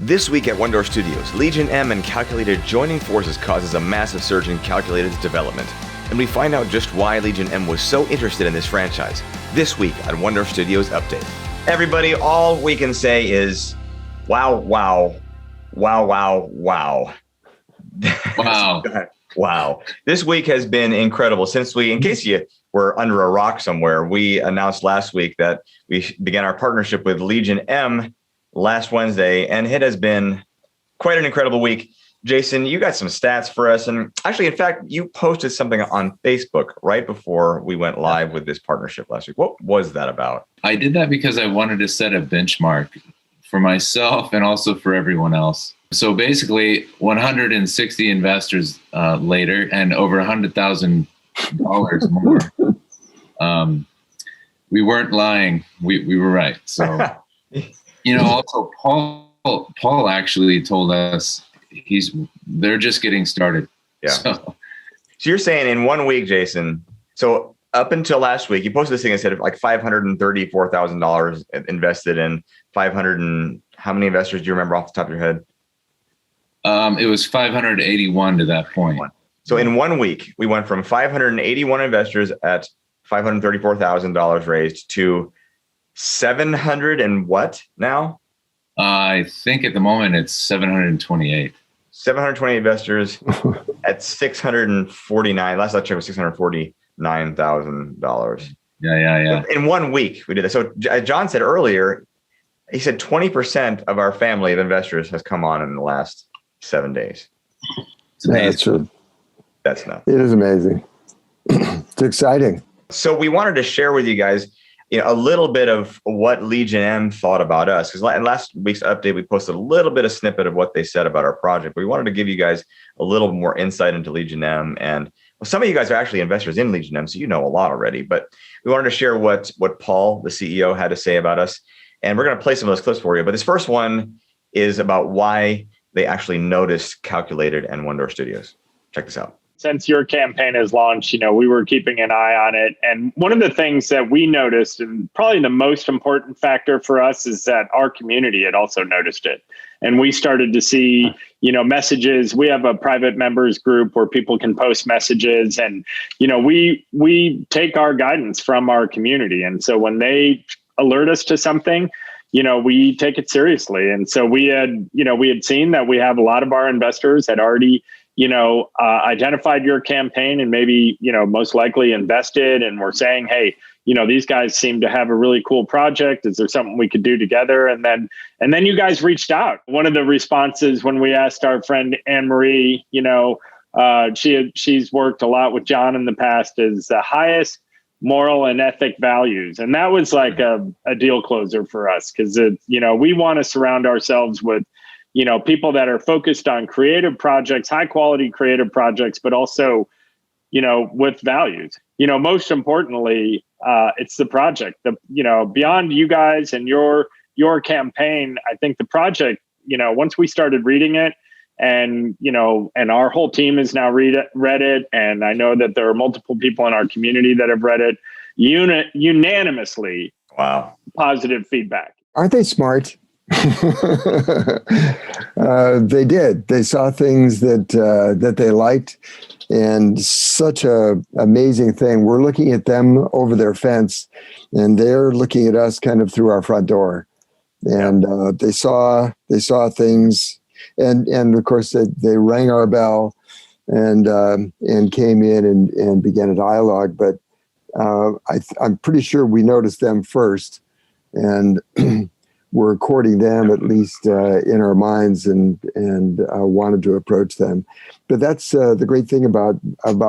This week at One Door Studios, Legion M and Calculated joining forces causes a massive surge in Calculated's development. And we find out just why Legion M was so interested in this franchise. This week on One Door Studios Update. Everybody, all we can say is, wow, wow, wow, wow, wow. Wow. Wow. This week has been incredible. Since in case you were under a rock somewhere, we announced last week that we began our partnership with Legion M last Wednesday, and it has been quite an incredible week. Jason, you got some stats for us. And actually, in fact, you posted something on Facebook right before we went live with this partnership last week. What was that about? I did that because I wanted to set a benchmark for myself and also for everyone else. So basically, 160 investors later and over $100,000 more. We weren't lying. We were right. So, also Paul actually told us they're just getting started. Yeah. So you're saying in 1 week, Jason, so up until last week, you posted this thing and said like $534,000 invested in 500 and how many investors do you remember off the top of your head? It was 581 to that point. So in 1 week, we went from 581 investors at $534,000 raised to 700 and what now? I think at the moment it's 728. 720 investors at 649. Last I checked was $649,000. Yeah. In 1 week, we did that. So John said earlier, he said 20% of our family of investors has come on in the last 7 days. It's amazing. That's true. That's nuts. It is amazing. It's exciting. So we wanted to share with you guys, a little bit of what Legion M thought about us. Because in last week's update, we posted a little bit of snippet of what they said about our project. But we wanted to give you guys a little more insight into Legion M. And some of you guys are actually investors in Legion M, so you know a lot already. But we wanted to share what Paul, the CEO, had to say about us. And we're going to play some of those clips for you. But this first one is about why they actually noticed Calculated and One Door Studios. Check this out. Since your campaign has launched, we were keeping an eye on it. And one of the things that we noticed, and probably the most important factor for us, is that our community had also noticed it. And we started to see, messages. We have a private members group where people can post messages. And, we take our guidance from our community. And so when they alert us to something, we take it seriously. And so we had seen that we have a lot of our investors had already identified your campaign and maybe, most likely invested, and we're saying, hey, these guys seem to have a really cool project. Is there something we could do together? And then you guys reached out. One of the responses when we asked our friend Anne Marie, she's worked a lot with John in the past, is the highest moral and ethic values. And that was like a deal closer for us because, we want to surround ourselves with people that are focused on creative projects, high quality creative projects, but also, with values. Most importantly, it's the project. Beyond you guys and your campaign, I think the project, once we started reading it, and our whole team has now read it, and I know that there are multiple people in our community that have read it, unanimously. Wow, positive feedback. Aren't they smart? They did. They saw things that they liked, and such a amazing thing. We're looking at them over their fence, and they're looking at us kind of through our front door. And they saw things, and of course they rang our bell, and came in and began a dialogue. But I'm pretty sure we noticed them first, and we're courting them at least in our minds, and wanted to approach them. But that's the great thing about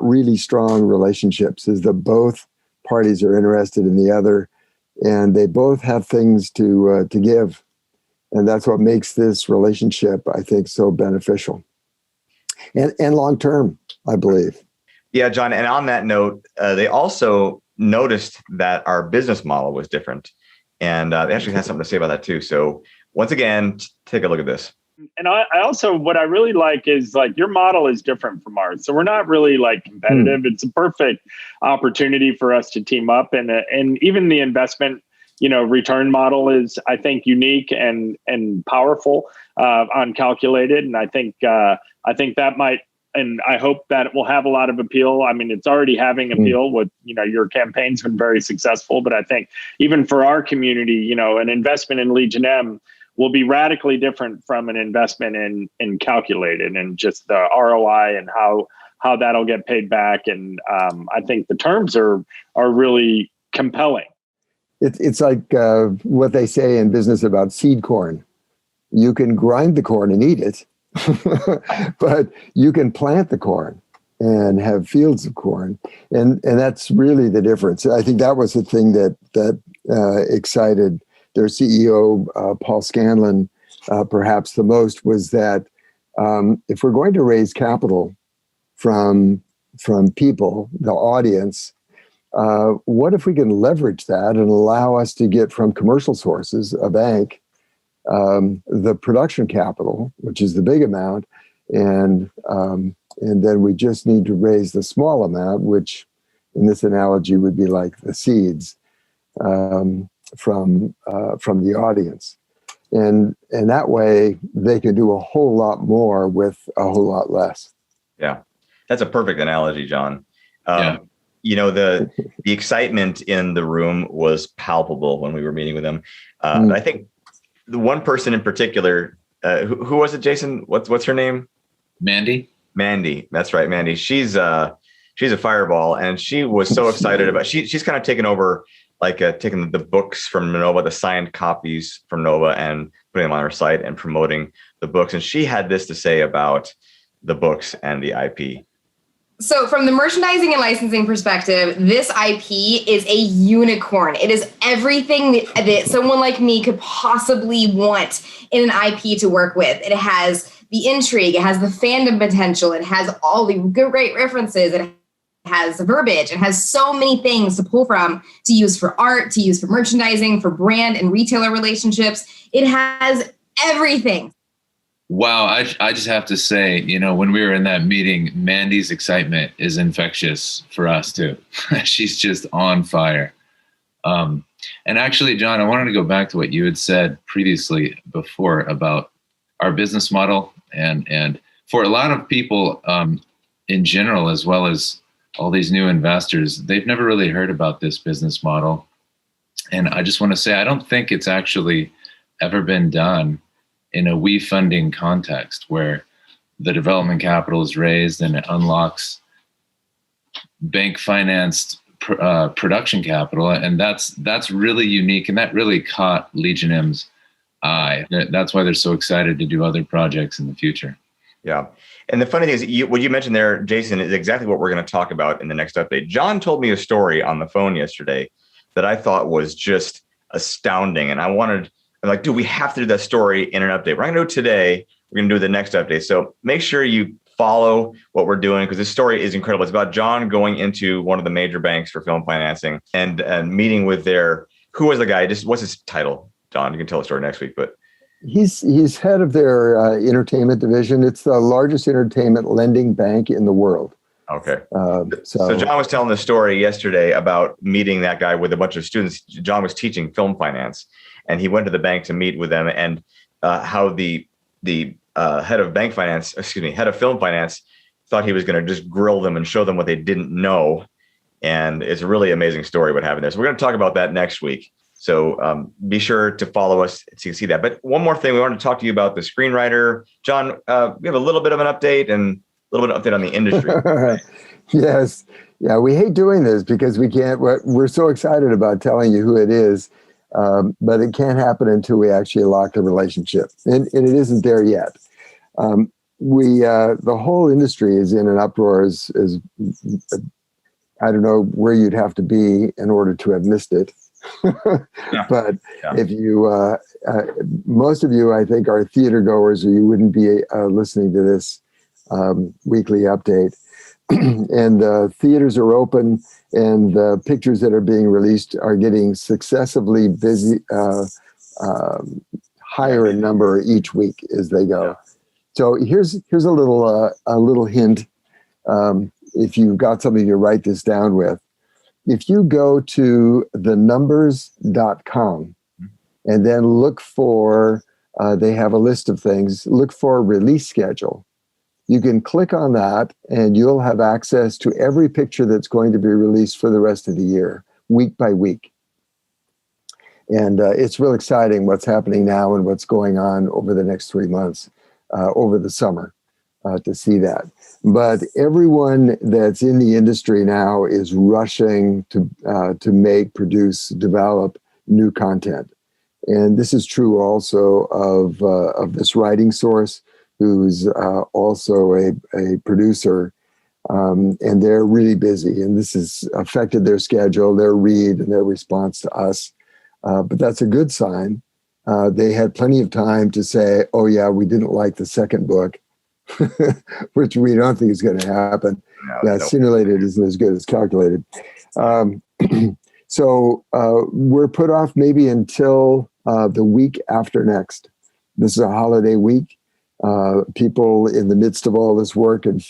really strong relationships, is that both parties are interested in the other, and they both have things to give, and that's what makes this relationship, I think, so beneficial and long term, I believe. Yeah, John. And on that note, they also noticed that our business model was different. And they actually had something to say about that too. So once again, take a look at this. And I also, what I really like is like your model is different from ours. So we're not really like competitive. It's a perfect opportunity for us to team up, and even the investment, return model is, I think, unique and powerful on Calculated. And I think that might, and I hope that it will have a lot of appeal. I mean, it's already having appeal with, your campaign's been very successful, but I think even for our community, an investment in Legion M will be radically different from an investment in Calculated, and just the ROI and how that'll get paid back. And I think the terms are really compelling. It's like what they say in business about seed corn. You can grind the corn and eat it, but you can plant the corn and have fields of corn. And that's really the difference. I think that was the thing that excited their CEO, Paul Scanlon, perhaps the most, was that if we're going to raise capital from people, the audience, what if we can leverage that and allow us to get from commercial sources, a bank, the production capital, which is the big amount, and then we just need to raise the small amount, which in this analogy would be like the seeds, from the audience, and that way they can do a whole lot more with a whole lot less. Yeah, that's a perfect analogy, John. Yeah. The excitement in the room was palpable when we were meeting with them. I think the one person in particular, who was it, Jason? What's her name? Mandy. That's right, Mandy. She's a fireball, and she was so excited about. She's kind of taken over, taking the books from Nova, the signed copies from Nova, and putting them on her site and promoting the books. And she had this to say about the books and the IP. So from the merchandising and licensing perspective, this IP is a unicorn. It is everything that someone like me could possibly want in an IP to work with. It has the intrigue, it has the fandom potential, it has all the great references, it has verbiage, it has so many things to pull from, to use for art, to use for merchandising, for brand and retailer relationships. It has everything. Wow. I just have to say, when we were in that meeting, Mandy's excitement is infectious for us too. She's just on fire. And actually, John, I wanted to go back to what you had said previously before about our business model. And for a lot of people in general, as well as all these new investors, they've never really heard about this business model. And I just want to say, I don't think it's actually ever been done in a we funding context where the development capital is raised and it unlocks bank financed production capital. And that's really unique. And that really caught Legion M's eye. That's why they're so excited to do other projects in the future. Yeah. And the funny thing is, what you mentioned there, Jason, is exactly what we're going to talk about in the next update. John told me a story on the phone yesterday that I thought was just astounding. And I'm like, dude, we have to do that story in an update. We're not going to do it today. We're going to do the next update. So make sure you follow what we're doing, because this story is incredible. It's about John going into one of the major banks for film financing and meeting with who was the guy? What's his title? John, you can tell the story next week, but he's head of their entertainment division. It's the largest entertainment lending bank in the world. Okay. So John was telling the story yesterday about meeting that guy with a bunch of students. John was teaching film finance, and he went to the bank to meet with them, and how the head of film finance thought he was going to just grill them and show them what they didn't know. And it's a really amazing story what happened there. So we're going to talk about that next week. So be sure to follow us to see that. But one more thing, we wanted to talk to you about the screenwriter. John, we have a little bit of an update and a little bit of an update on the industry. Yes. Yeah, we hate doing this because we can't. We're so excited about telling you who it is, but it can't happen until we actually lock the relationship. And it isn't there yet. The whole industry is in an uproar. As I don't know where you'd have to be in order to have missed it. But if you, most of you, I think, are theater goers, or you wouldn't be listening to this weekly update. And theaters are open, and the pictures that are being released are getting successively busy, higher in number each week as they go. So here's a little hint. If you've got something to write this down with, if you go to thenumbers.com and then look for, they have a list of things, look for release schedule. You can click on that and you'll have access to every picture that's going to be released for the rest of the year, week by week. And it's real exciting what's happening now and what's going on over the next 3 months, over the summer, to see that. But everyone that's in the industry now is rushing to make, produce, develop new content. And this is true also of this writing source, who's also a producer. And they're really busy. And this has affected their schedule, their read, and their response to us. But that's a good sign. They had plenty of time to say, oh, yeah, we didn't like the second book, which we don't think is going to happen. Simulated isn't as good as calculated. So we're put off maybe until the week after next. This is a holiday week. People in the midst of all this work and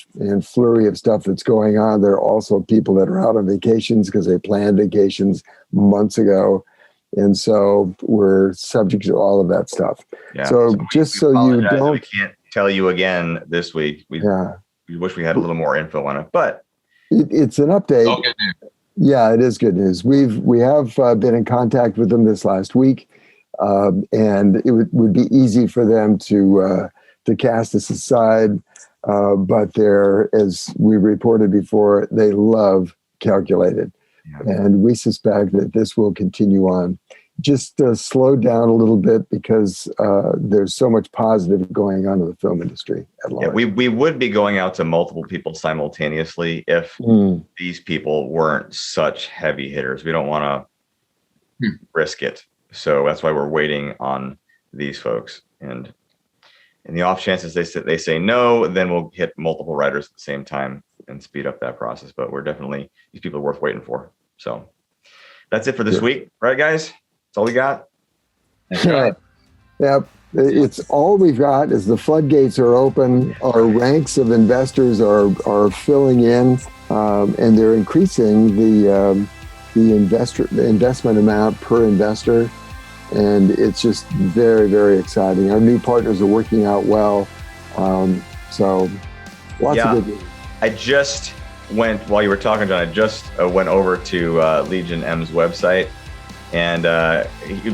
flurry of stuff that's going on, there are also people that are out on vacations because they planned vacations months ago. And so we're subject to all of that stuff. Yeah. So just so you don't, we can't tell you again this week. We wish we had a little more info on it, but it's an update. All good news. Yeah, it is good news. We have been in contact with them this last week, and it would be easy for them to cast us aside. But they're, as we reported before, they love Calculated. And we suspect that this will continue on. Just slow down a little bit because there's so much positive going on in the film industry at large. Yeah, we would be going out to multiple people simultaneously if these people weren't such heavy hitters. We don't want to risk it. So that's why we're waiting on these folks. And in the off chances they say no, then we'll hit multiple writers at the same time and speed up that process. But we're definitely, these people are worth waiting for. So that's it for this week. Right, guys? That's all we got. That's right. Yep. It's all we've got is the floodgates are open. Our ranks of investors are filling in, and they're increasing the investment amount per investor. And it's just very, very exciting. Our new partners are working out well. So lots of good news. I just went, while you were talking, John, I just went over to Legion M's website. And the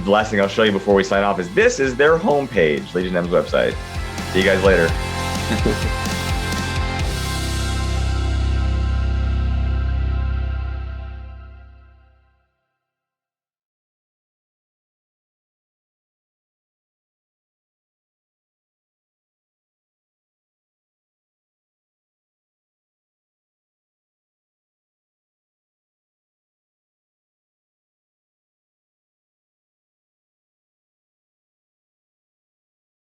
last thing I'll show you before we sign off is this is their homepage, Legion M's website. See you guys later.